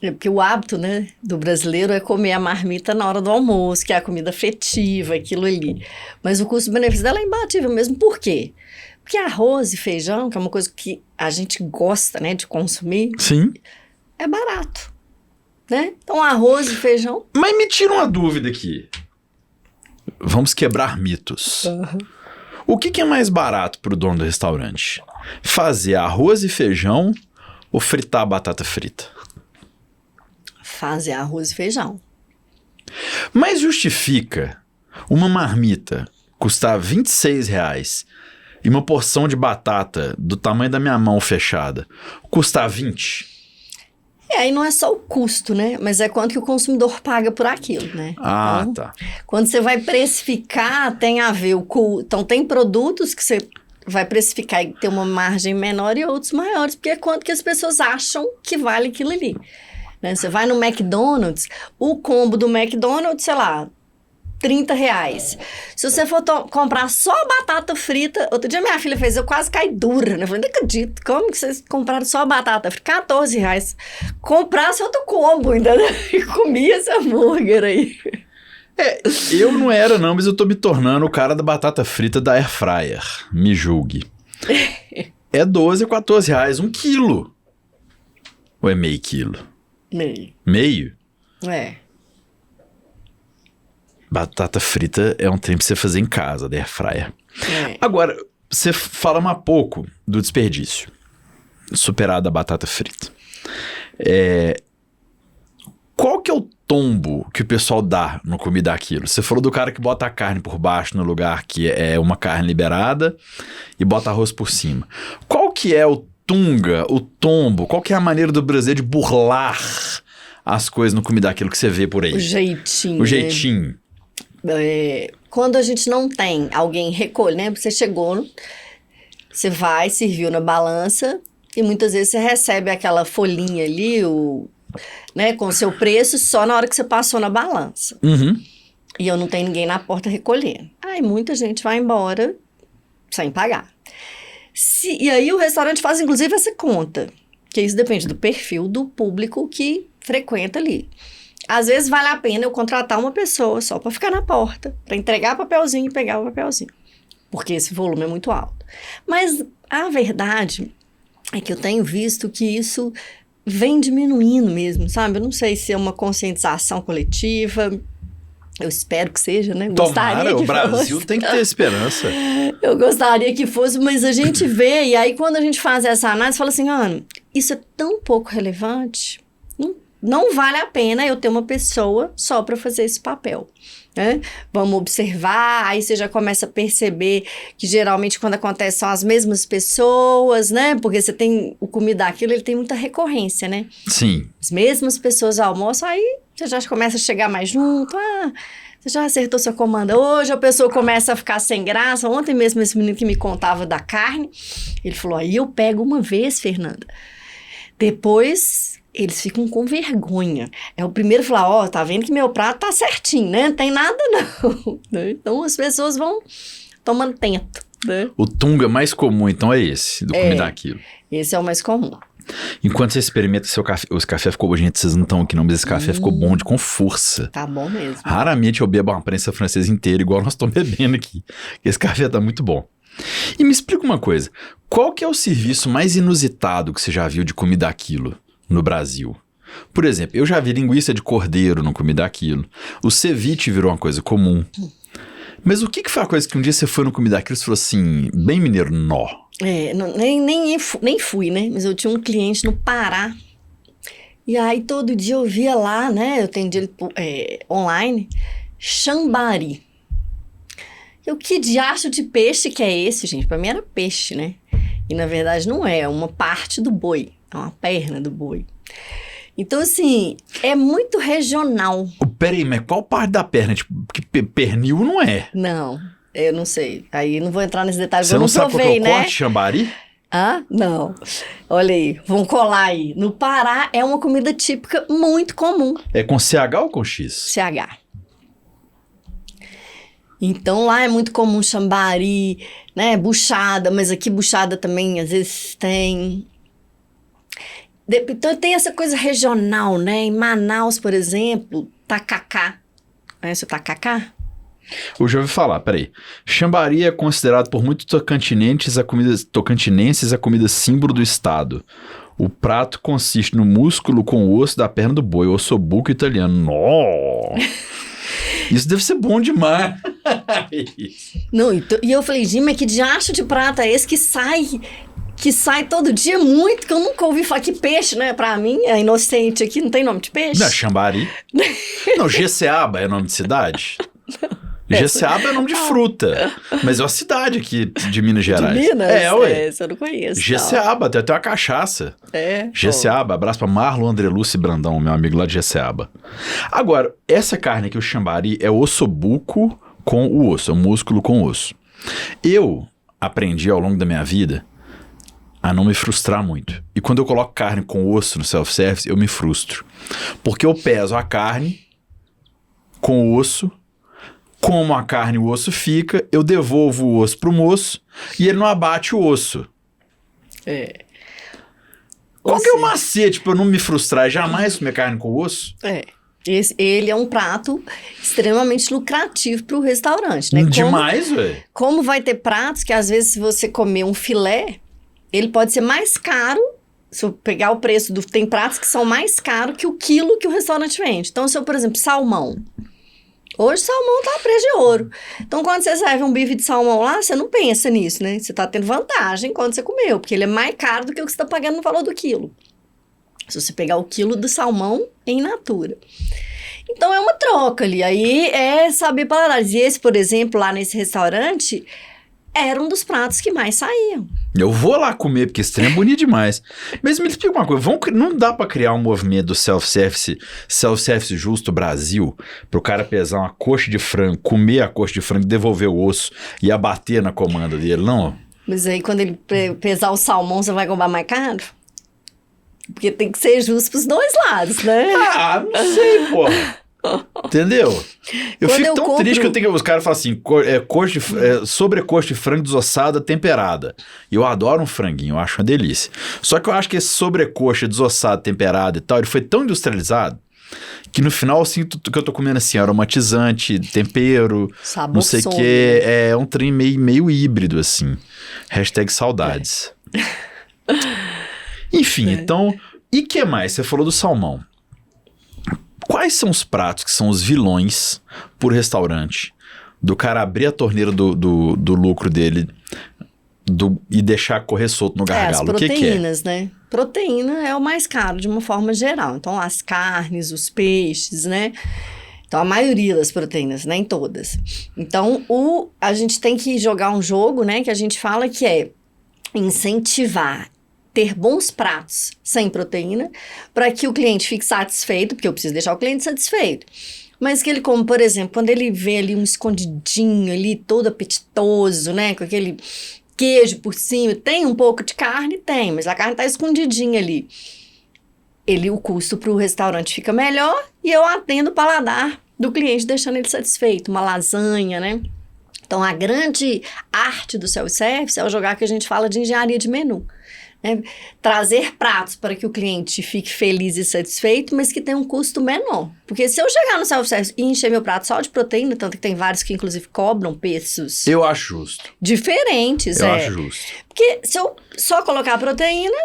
É porque o hábito, né, do brasileiro é comer a marmita na hora do almoço, que é a comida afetiva, aquilo ali. Mas o custo-benefício dela é imbatível mesmo. Por quê? Porque arroz e feijão, que é uma coisa que a gente gosta, né, de consumir, Sim. é barato, né? Então, arroz e feijão... Mas me tira uma dúvida aqui. Vamos quebrar mitos. O que é mais barato pro dono do restaurante? Fazer arroz e feijão ou fritar batata frita? Fazer arroz e feijão. Mas justifica uma marmita custar R$26 e uma porção de batata do tamanho da minha mão fechada custar 20? Aí não é só o custo, né? Mas é quanto que o consumidor paga por aquilo, né? Ah, então, tá. Quando você vai precificar, tem a ver Então, tem produtos que você vai precificar e ter uma margem menor e outros maiores, porque é quanto que as pessoas acham que vale aquilo ali. Né? Você vai no McDonald's, o combo do McDonald's, sei lá, R$30. Se você for comprar só batata frita... Outro dia minha filha fez, eu quase caí dura, né? Eu falei, não acredito, como que vocês compraram só batata frita? R$14. Comprasse outro combo ainda, né? E comia esse hambúrguer aí. Eu não era não, mas eu tô me tornando o cara da batata frita da Air Fryer. Me julgue. É R$12, R$14, 1 quilo. Ou é meio quilo? Meio. Meio? É. Batata frita é um trem pra você fazer em casa, da Air Fryer. É. Agora, você fala um pouco do desperdício. Superado a batata frita. Qual que é o tombo que o pessoal dá no comer daquilo? Você falou do cara que bota a carne por baixo no lugar que é uma carne liberada e bota arroz por cima. Qual que é o tunga, o tombo? Qual que é a maneira do brasileiro de burlar as coisas no comer daquilo que você vê por aí? O jeitinho. O jeitinho. Quando a gente não tem alguém recolhe, né? Você chegou, você vai, serviu na balança e muitas vezes você recebe aquela folhinha ali, né, com o seu preço só na hora que você passou na balança. Uhum. E eu não tenho ninguém na porta recolhendo. Aí muita gente vai embora sem pagar. E aí o restaurante faz inclusive essa conta, que isso depende do perfil do público que frequenta ali. Às vezes vale a pena eu contratar uma pessoa só para ficar na porta, para entregar papelzinho e pegar o papelzinho, porque esse volume é muito alto. Mas a verdade é que eu tenho visto que isso vem diminuindo mesmo, sabe? Eu não sei se é uma conscientização coletiva, eu espero que seja, né? Tomara, o Brasil tem que ter esperança. Eu gostaria que fosse, mas a gente vê, e aí quando a gente faz essa análise, fala assim, Ana, isso é tão pouco relevante, não vale a pena eu ter uma pessoa só para fazer esse papel. Né? Vamos observar, aí você já começa a perceber que geralmente quando acontece são as mesmas pessoas, né? Porque você tem o comida aquilo, ele tem muita recorrência, né? Sim. As mesmas pessoas almoçam, aí você já começa a chegar mais junto, você já acertou sua comanda hoje, a pessoa começa a ficar sem graça. Ontem mesmo esse menino que me contava da carne, ele falou, aí eu pego uma vez, Fernanda, depois eles ficam com vergonha. É o primeiro falar, tá vendo que meu prato tá certinho, né? Não tem nada não. Então as pessoas vão tomando tento, né? O tunga mais comum, então, é esse, do comer daquilo. Esse é o mais comum. Enquanto você experimenta seu café, os café ficou, gente, vocês não estão aqui não, mas esse café ficou bom, com força. Tá bom mesmo. Raramente eu bebo uma prensa francesa inteira, igual nós estamos bebendo aqui. Esse café tá muito bom. E me explica uma coisa, qual que é o serviço mais inusitado que você já viu de comida daquilo no Brasil? Por exemplo, eu já vi linguiça de cordeiro, não comi daquilo. O ceviche virou uma coisa comum. Mas o que foi a coisa que um dia você foi no comi daquilo e você falou assim, bem mineiro, nó? Nem fui, né? Mas eu tinha um cliente no Pará. E aí todo dia eu via lá, né? Eu atendi ele online, chambari. Eu, que diacho de peixe que é esse, gente? Pra mim era peixe, né? E na verdade não é uma parte do boi, é uma perna do boi. Então, assim, é muito regional. Peraí, mas qual parte da perna? Tipo, porque pernil não é. Não, eu não sei. Aí não vou entrar nesse detalhe, Você eu não não sabe provei, qual que é o né? corte, chambari? Ah, não. Olha aí, vamos colar aí. No Pará é uma comida típica muito comum. É com CH ou com X? CH. Então lá é muito comum chambari, né? Buchada, mas aqui buchada também às vezes tem. Então tem essa coisa regional, né? Em Manaus, por exemplo, tacacá. Conhece o tacacá? Eu já ouvi falar, peraí. Chambari é considerado por muitos tocantinenses a comida símbolo do estado. O prato consiste no músculo com o osso da perna do boi, ossobuco italiano. Nossa! Isso deve ser bom demais. Não, e eu falei, Gima, que diacho de prato é esse que sai todo dia muito, que eu nunca ouvi falar. Que peixe, né? Pra mim, é inocente aqui, não tem nome de peixe. Não é chambari? Não, Jeceaba é nome de cidade? Jeceaba é nome de fruta, mas é uma cidade aqui de Minas Gerais. De Minas? É, ué. Essa eu não conheço. Jeceaba, tem até uma cachaça. É. Jeceaba, abraço pra Marlon, André Lúcio e Brandão, meu amigo lá de Jeceaba. Agora, essa carne aqui, o chambari, é ossobuco com o osso, é o músculo com o osso. Eu aprendi ao longo da minha vida a não me frustrar muito. E quando eu coloco carne com osso no self-service, eu me frustro. Porque eu peso a carne com o osso, como a carne e o osso fica, eu devolvo o osso pro moço e ele não abate o osso. É. Qual que é o macete pra eu não me frustrar? Jamais comer carne com osso? Ele é um prato extremamente lucrativo para o restaurante, né? Demais, velho. Como vai ter pratos que às vezes se você comer um filé, ele pode ser mais caro. Se eu pegar o preço tem pratos que são mais caros que o quilo que o restaurante vende. Então, se eu, por exemplo, salmão. Hoje, salmão tá a preço de ouro. Então, quando você serve um bife de salmão lá, você não pensa nisso, né? Você tá tendo vantagem quando você comeu, porque ele é mais caro do que o que você tá pagando no valor do quilo. Se você pegar o quilo do salmão em natura. Então, é uma troca ali. Aí, é saber paladar. E esse, por exemplo, lá nesse restaurante, era um dos pratos que mais saíam. Eu vou lá comer, porque esse trem é bonito demais. Mas me explica uma coisa, não dá pra criar um movimento do self-service justo Brasil, pro cara pesar uma coxa de frango, comer a coxa de frango, devolver o osso e abater na comanda dele, não? Mas aí, quando ele pesar o salmão, você vai cobrar mais caro? Porque tem que ser justo pros dois lados, né? Ah, não sei, porra. Entendeu? Eu Quando fico tão triste que eu tenho que... Os caras falam assim, sobrecoxa de frango desossada temperada. E eu adoro um franguinho, eu acho uma delícia. Só que eu acho que esse sobrecoxa desossado, temperado e tal, ele foi tão industrializado que no final eu sinto que eu tô comendo assim, aromatizante, tempero, Sabor, não sei o que. É um trem meio híbrido, assim. #saudades. Enfim, então... E que mais? Você falou do salmão. Quais são os pratos que são os vilões por restaurante? Do cara abrir a torneira do lucro dele e deixar correr solto no gargalo. As proteínas, o que é? né? Proteína é o mais caro de uma forma geral. Então, as carnes, os peixes, né? Então, a maioria das proteínas, nem todas. Então, a gente tem que jogar um jogo, né? Que a gente fala que é incentivar ter bons pratos sem proteína, para que o cliente fique satisfeito, porque eu preciso deixar o cliente satisfeito. Mas que ele come, por exemplo, quando ele vê ali um escondidinho ali, todo apetitoso, né, com aquele queijo por cima, tem um pouco de carne? Tem, mas a carne tá escondidinha ali. O custo para o restaurante fica melhor e eu atendo o paladar do cliente, deixando ele satisfeito. Uma lasanha, né? Então, a grande arte do self-service é o jogar que a gente fala de engenharia de menu. Né? Trazer pratos para que o cliente fique feliz e satisfeito, mas que tenha um custo menor. Porque se eu chegar no self-service e encher meu prato só de proteína, tanto que tem vários que inclusive cobram preços... Eu acho justo. Diferentes, Eu acho justo. Porque se eu só colocar proteína,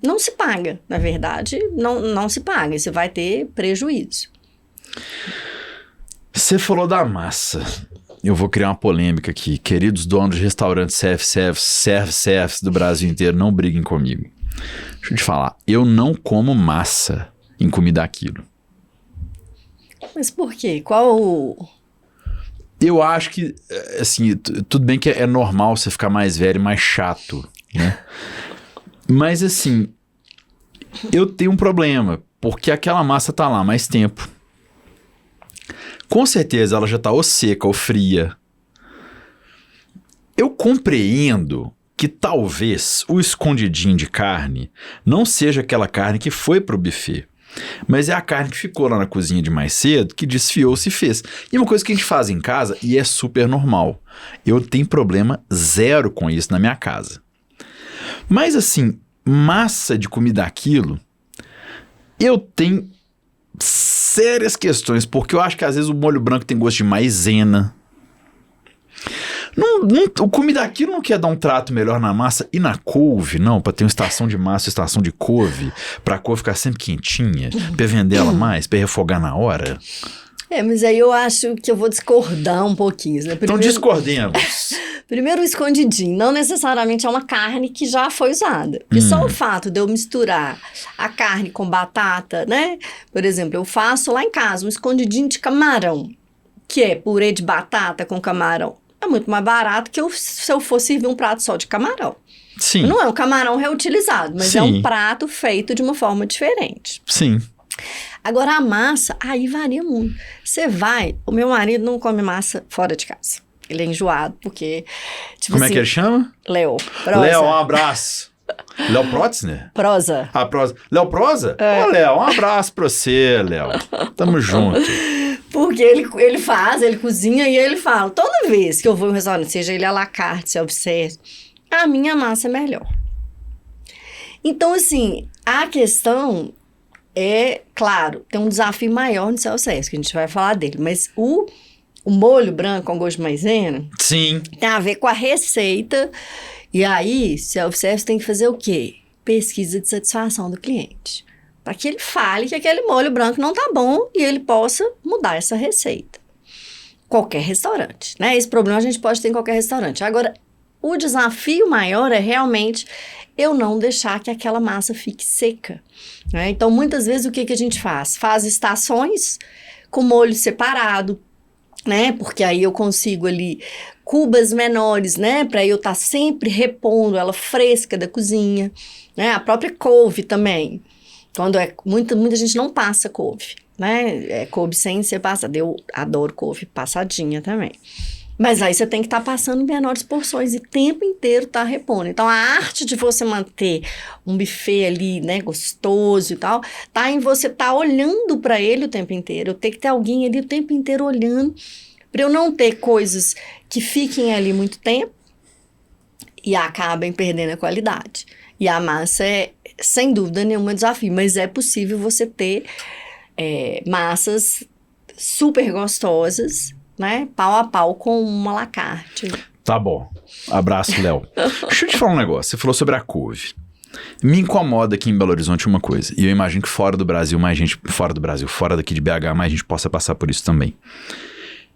Não se paga, na verdade, não se paga, você vai ter prejuízo. Você falou da massa. Eu vou criar uma polêmica aqui. Queridos donos de restaurantes self-service do Brasil inteiro, não briguem comigo. Deixa eu te falar, eu não como massa em comida aquilo. Mas por quê? Qual o... Eu acho que, assim, tudo bem que é normal você ficar mais velho e mais chato, né? Mas, assim, eu tenho um problema, porque aquela massa tá lá há mais tempo. Com certeza ela já tá ou seca ou fria. Eu compreendo que talvez o escondidinho de carne não seja aquela carne que foi pro buffet. Mas é a carne que ficou lá na cozinha de mais cedo, que desfiou-se e fez. E uma coisa que a gente faz em casa, e é super normal. Eu tenho problema zero com isso na minha casa. Mas assim, massa de comida aquilo, eu tenho sérias questões, porque eu acho que às vezes o molho branco tem gosto de maisena. O comida daquilo não quer dar um trato melhor na massa e na couve, não, pra ter uma estação de massa, estação de couve, pra couve ficar sempre quentinha, pra vender ela mais, pra refogar na hora. Mas aí eu acho que eu vou discordar um pouquinho, né? Então discordemos. Primeiro o escondidinho, não necessariamente é uma carne que já foi usada. Porque só o fato de eu misturar a carne com batata, né? Por exemplo, eu faço lá em casa um escondidinho de camarão, que é purê de batata com camarão. É muito mais barato que se eu for servir um prato só de camarão. Sim. Não é um camarão reutilizado, mas Sim. é um prato feito de uma forma diferente. Sim. Agora a massa, aí varia muito. Você vai... O meu marido não come massa fora de casa. Ele é enjoado, porque... Tipo Como assim, é que ele chama? Léo. Léo, um abraço. Léo Protzner? Prosa. Ah, Prosa. Léo Prosa? Ô, Léo, um abraço pra você, Léo. Tamo junto. Porque ele cozinha e ele fala, toda vez que eu vou em um restaurante, seja ele à la carte, self-service, a minha massa é melhor. Então, assim, a questão é, claro, tem um desafio maior no self-service, que a gente vai falar dele, mas o molho branco com gosto de maisena Sim. tem a ver com a receita, e aí, self-service tem que fazer o quê? Pesquisa de satisfação do cliente. Para que ele fale que aquele molho branco não tá bom e ele possa mudar essa receita. Qualquer restaurante, né? Esse problema a gente pode ter em qualquer restaurante. Agora, o desafio maior é realmente eu não deixar que aquela massa fique seca, né? Então, muitas vezes, o que a gente faz? Faz estações com molho separado, né? Porque aí eu consigo ali cubas menores, né? Para eu estar sempre repondo ela fresca da cozinha, né? A própria couve também. Quando muita gente não passa couve, né? Couve sem ser passada. Eu adoro couve passadinha também. Mas aí você tem que estar passando em menores porções e o tempo inteiro tá repondo. Então, a arte de você manter um buffet ali, né, gostoso e tal, tá em você estar olhando para ele o tempo inteiro. Eu tenho que ter alguém ali o tempo inteiro olhando para eu não ter coisas que fiquem ali muito tempo e acabem perdendo a qualidade. E a massa é, sem dúvida nenhuma, um desafio, mas é possível você ter massas super gostosas, né, pau a pau com uma à la carte. Tá bom. Abraço, Léo. Deixa eu te falar um negócio. Você falou sobre a couve. Me incomoda aqui em Belo Horizonte uma coisa, e eu imagino que fora daqui de BH, mais gente possa passar por isso também.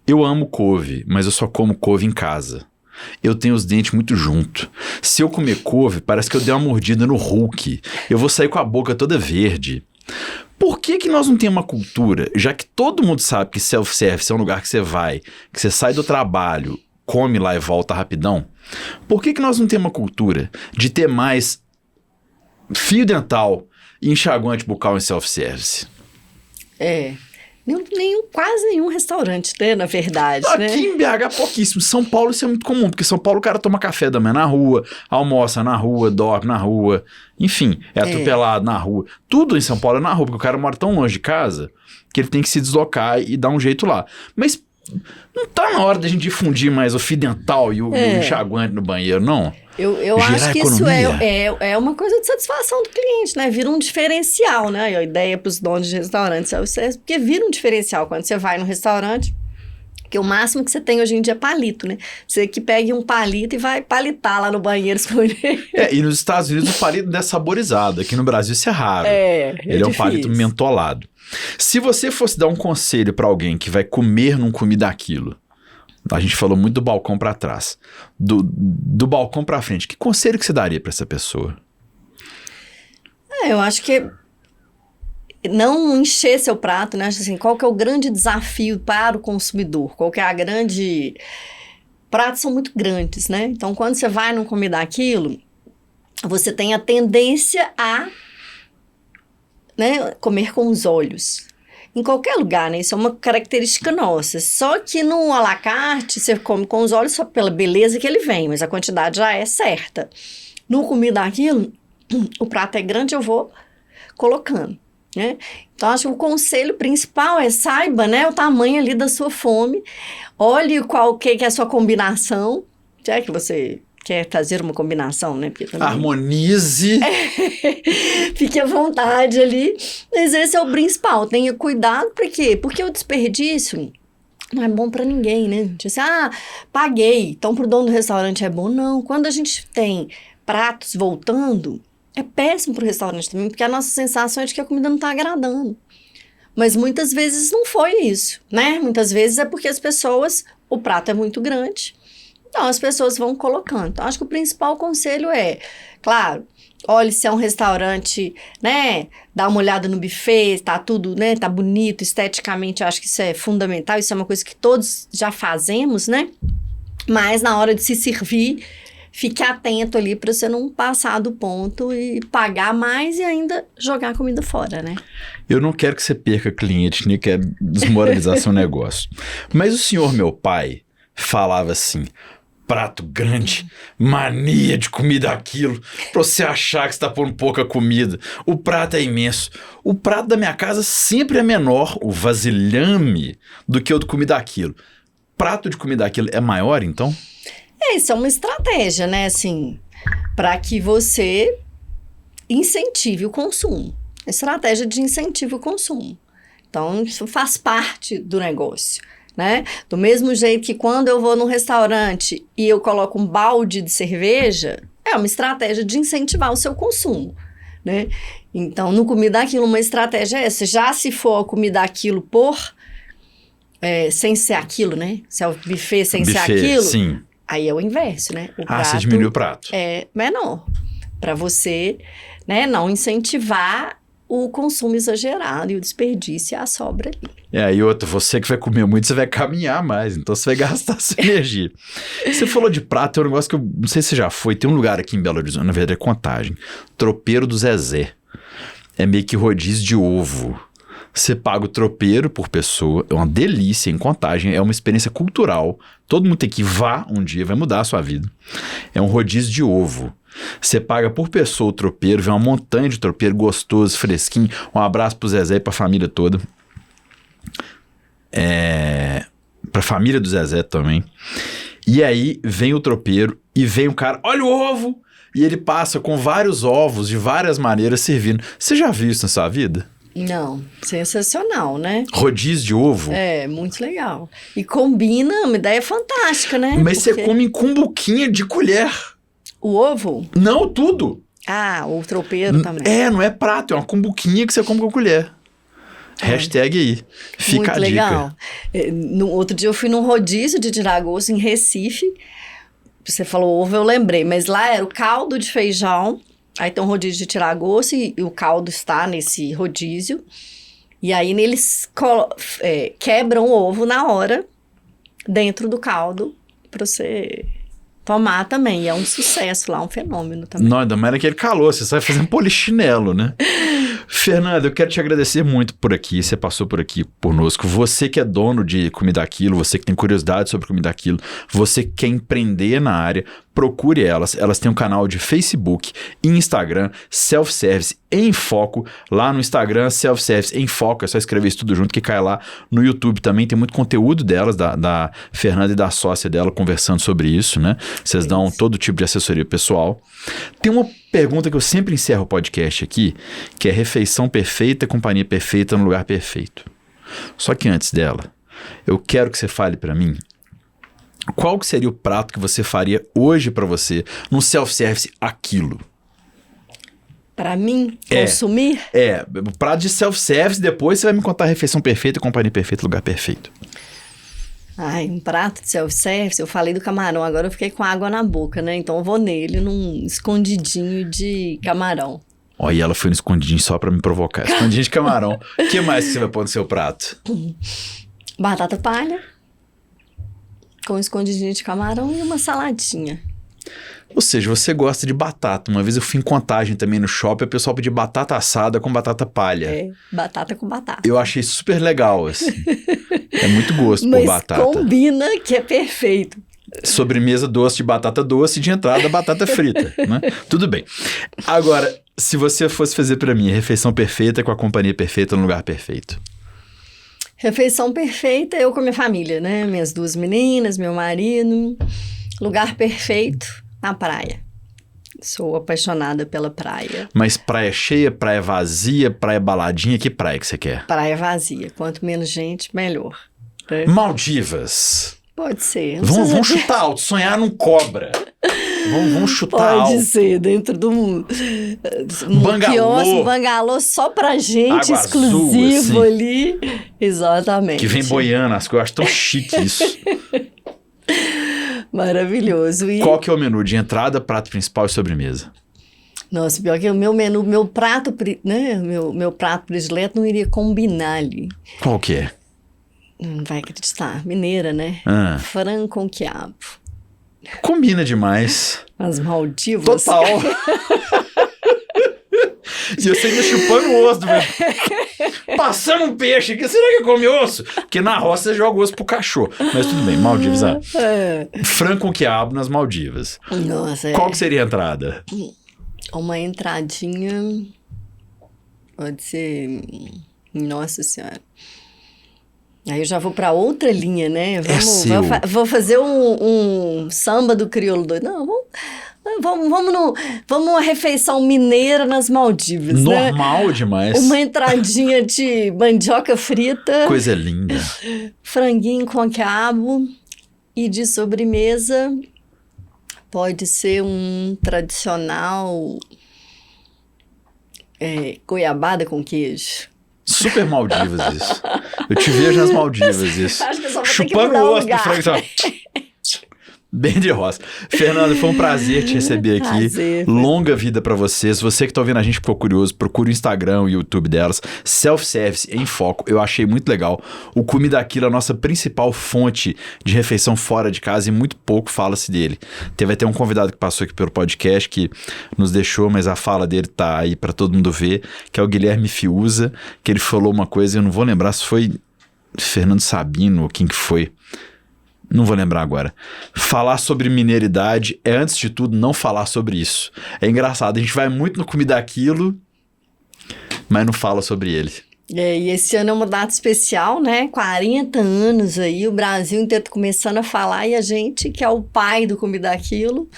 Eu amo couve, mas eu só como couve em casa. Eu tenho os dentes muito junto. Se eu comer couve, parece que eu dei uma mordida no Hulk. Eu vou sair com a boca toda verde. Por que nós não temos uma cultura, já que todo mundo sabe que self-service é um lugar que você vai, que você sai do trabalho, come lá e volta rapidão? Por que nós não temos uma cultura de ter mais fio dental e enxaguante bucal em self-service? Quase nenhum restaurante, né, na verdade. Aqui, né? em BH, pouquíssimo. São Paulo isso é muito comum, porque São Paulo o cara toma café da manhã na rua, almoça na rua, dorme na rua, enfim, é atropelado na rua. Tudo em São Paulo é na rua, porque o cara mora tão longe de casa que ele tem que se deslocar e dar um jeito lá. Mas não tá na hora da gente difundir mais o fio dental e o enxaguante no banheiro, não? Eu acho que isso é uma coisa de satisfação do cliente, né? Vira um diferencial, né? A ideia para os donos de restaurantes é porque vira um diferencial. Quando você vai no restaurante, Porque o máximo que você tem hoje em dia é palito, né? Você que pegue um palito e vai palitar lá no banheiro. E nos Estados Unidos o palito é saborizado. Aqui no Brasil isso é raro. Ele é um palito mentolado. Se você fosse dar um conselho para alguém que vai comer num comi daquilo, a gente falou muito do balcão para trás, do balcão para frente, que conselho que você daria para essa pessoa? Eu acho que não encher seu prato, né? Assim, qual que é o grande desafio para o consumidor? Qual que é a grande... Pratos são muito grandes, né? Então, quando você vai num comer daquilo, você tem a tendência a, né, comer com os olhos. Em qualquer lugar, né? Isso é uma característica nossa. Só que no à la carte, você come com os olhos só pela beleza que ele vem, mas a quantidade já é certa. No comer daquilo, o prato é grande, eu vou colocando. Né? Então, acho que o conselho principal é saiba, né, o tamanho ali da sua fome, olhe qual que é a sua combinação, já que você quer fazer uma combinação, né? Também... Harmonize. Fique à vontade ali, mas esse é o principal, tenha cuidado, por quê? Porque o desperdício não é bom para ninguém, né? Tipo assim, paguei, então pro dono do restaurante é bom? Não, quando a gente tem pratos voltando, é péssimo para o restaurante também, porque a nossa sensação é de que a comida não está agradando. Mas muitas vezes não foi isso, né? Muitas vezes é porque as pessoas, o prato é muito grande, então as pessoas vão colocando. Então, acho que o principal conselho é, claro, olhe se é um restaurante, né? Dá uma olhada no buffet, tá tudo, né? Tá bonito, esteticamente, eu acho que isso é fundamental, isso é uma coisa que todos já fazemos, né? Mas na hora de se servir, fique atento ali para você não passar do ponto e pagar mais e ainda jogar a comida fora, né? Eu não quero que você perca cliente, nem quero desmoralizar seu negócio. Mas o senhor, meu pai, falava assim, prato grande, mania de comida aquilo, pra você achar que você tá pondo pouca comida. O prato é imenso. O prato da minha casa sempre é menor, o vasilhame, do que o de comida aquilo. Prato de comida aquilo é maior, então? Isso é uma estratégia, né, assim, para que você incentive o consumo. Estratégia de incentivo ao consumo. Então, isso faz parte do negócio, né? Do mesmo jeito que quando eu vou num restaurante e eu coloco um balde de cerveja, é uma estratégia de incentivar o seu consumo, né? Então, no comida aquilo, uma estratégia é essa. Já se for a comida aquilo sem ser aquilo, né? Se é o buffet sem ser aquilo... Sim. Aí é o inverso, né? O prato você diminui o prato. É menor. Para você, né, não incentivar o consumo exagerado e o desperdício e a sobra ali. E outra, você que vai comer muito, você vai caminhar mais, então você vai gastar sua energia. Você falou de prato, é um negócio que eu não sei se já foi, tem um lugar aqui em Belo Horizonte, na verdade é Contagem, Tropeiro do Zezé. É meio que rodízio de ovo. Você paga o tropeiro por pessoa, é uma delícia em Contagem, é uma experiência cultural. Todo mundo tem que ir, vá um dia, vai mudar a sua vida. É um rodízio de ovo. Você paga por pessoa o tropeiro, vem uma montanha de tropeiro gostoso, fresquinho. Um abraço pro Zezé e pra família toda. Pra família do Zezé também. E aí vem o tropeiro e vem o cara, olha o ovo! E ele passa com vários ovos de várias maneiras servindo. Você já viu isso na sua vida? Não, sensacional, né? Rodízio de ovo? É, muito legal. E combina, uma ideia fantástica, né? Mas você come em cumbuquinha de colher. O ovo? Não, tudo. O tropeiro também. Não é prato, é uma cumbuquinha que você come com colher. Hashtag aí. Fica muito a legal. dica. No outro dia eu fui num rodízio de tirar gosto em Recife. Você falou ovo, eu lembrei. Mas lá era o caldo de feijão. Aí tem um rodízio de tirar gosto e o caldo está nesse rodízio. E aí eles quebram o ovo na hora dentro do caldo para você tomar também. E é um sucesso lá, um fenômeno também. Não, ainda mais naquele calor, você sai fazendo polichinelo, né? Fernanda, eu quero te agradecer muito por aqui, você passou por aqui conosco. Você que é dono de Comida Aquilo, você que tem curiosidade sobre Comida Aquilo, você que quer empreender na área, procure elas. Elas têm um canal de Facebook e Instagram, Self-Service em Foco. Lá no Instagram, Self-Service em Foco, é só escrever isso tudo junto que cai lá. No YouTube também tem muito conteúdo delas, da Fernanda e da sócia dela conversando sobre isso, né? Vocês dão todo tipo de assessoria pessoal. Tem uma pergunta que eu sempre encerro o podcast aqui, que é refeição perfeita, companhia perfeita no lugar perfeito. Só que antes dela, eu quero que você fale pra mim qual que seria o prato que você faria hoje pra você num self-service aquilo. Pra mim, consumir? O prato de self-service, depois você vai me contar a refeição perfeita, companhia perfeita, lugar perfeito. Ai, um prato de self-service, eu falei do camarão, agora eu fiquei com água na boca, né? Então eu vou nele, num escondidinho de camarão. Ó, e ela foi no escondidinho só pra me provocar. Escondidinho de camarão. O que mais que você vai pôr no seu prato? Batata palha, com escondidinho de camarão e uma saladinha. Ou seja, você gosta de batata. Uma vez eu fui em Contagem também no shopping, o pessoal pediu batata assada com batata palha. Batata com batata. Eu achei super legal, assim. É muito gosto por batata. Mas combina que é perfeito. Sobremesa doce de batata doce, de entrada batata frita, né? Tudo bem. Agora, se você fosse fazer pra mim a refeição perfeita com a companhia perfeita no lugar perfeito. Refeição perfeita, eu com a minha família, né? Minhas 2 meninas, meu marido. Lugar perfeito. Na praia. Sou apaixonada pela praia. Mas praia cheia, praia vazia, praia baladinha, que praia que você quer? Praia vazia. Quanto menos gente, melhor. Né? Maldivas. Pode ser. Vamos chutar alto, sonhar não cobra. Vamos chutar alto. Pode ser, dentro de um bangalô só pra gente, água exclusivo azul, assim. ali. Exatamente. Que vem boiando, as coisas, eu acho tão chique isso. Maravilhoso. E... Qual que é o menu? De entrada, prato principal e sobremesa? Nossa, pior que o meu menu, meu prato, né? Meu prato predileto não iria combinar ali. Qual que é? Não vai acreditar. Mineira, né? Frango com quiabo. Combina demais. As Maldivas. Total. E você ainda chupando o osso. Passando um peixe aqui, será que come osso? Porque na roça você joga osso pro cachorro. Mas tudo bem, Maldivas. Frango com quiabo nas Maldivas. Nossa, Qual que seria a entrada? Uma entradinha... Pode ser... Nossa Senhora. Aí eu já vou pra outra linha, né? Vou fazer um samba do crioulo doido. Não, vamos numa refeição mineira nas Maldivas, Normal, né? Demais. Uma entradinha de mandioca frita. Coisa linda. Franguinho com quiabo. E de sobremesa, pode ser um tradicional goiabada com queijo. Super Maldivas isso. Eu te vejo nas Maldivas isso. Acho que eu só vou chupando o osso do frango. Bem de roça. Fernanda, foi um prazer te receber aqui. Prazer. Longa vida pra vocês. Você que tá ouvindo a gente ficou curioso, procura o Instagram, o YouTube delas. Self-service em foco. Eu achei muito legal. O Comida Aquilo é a nossa principal fonte de refeição fora de casa e muito pouco fala-se dele. Vai ter um convidado que passou aqui pelo podcast que nos deixou, mas a fala dele tá aí pra todo mundo ver, que é o Guilherme Fiuza, que ele falou uma coisa, eu não vou lembrar se foi Fernando Sabino ou quem que foi. Não vou lembrar agora. Falar sobre mineiridade é, antes de tudo, não falar sobre isso. É engraçado, a gente vai muito no Comida Aquilo, mas não fala sobre ele. E esse ano é uma data especial, né? 40 anos aí, o Brasil inteiro começando a falar e a gente, que é o pai do Comida Aquilo,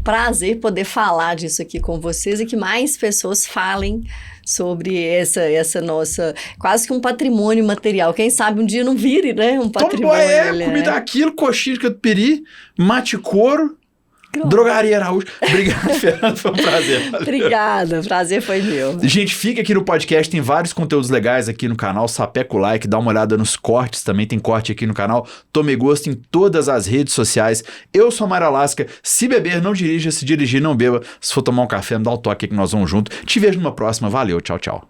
prazer poder falar disso aqui com vocês e que mais pessoas falem sobre essa nossa, quase que um patrimônio material. Quem sabe um dia não vire, né? Um patrimônio. Comida Aquilo, coxinha de catupiry, mate couro, Drogaria Araújo. Obrigado, Fernando, foi um prazer. Valeu. Obrigada, prazer foi meu. Gente, fica aqui no podcast, tem vários conteúdos legais aqui no canal, sapeca o like, dá uma olhada nos cortes, também tem corte aqui no canal, tome gosto em todas as redes sociais. Eu sou a Mara Lasca, se beber não dirija, se dirigir não beba, se for tomar um café, me dá um toque aqui que nós vamos junto. Te vejo numa próxima, valeu, tchau, tchau.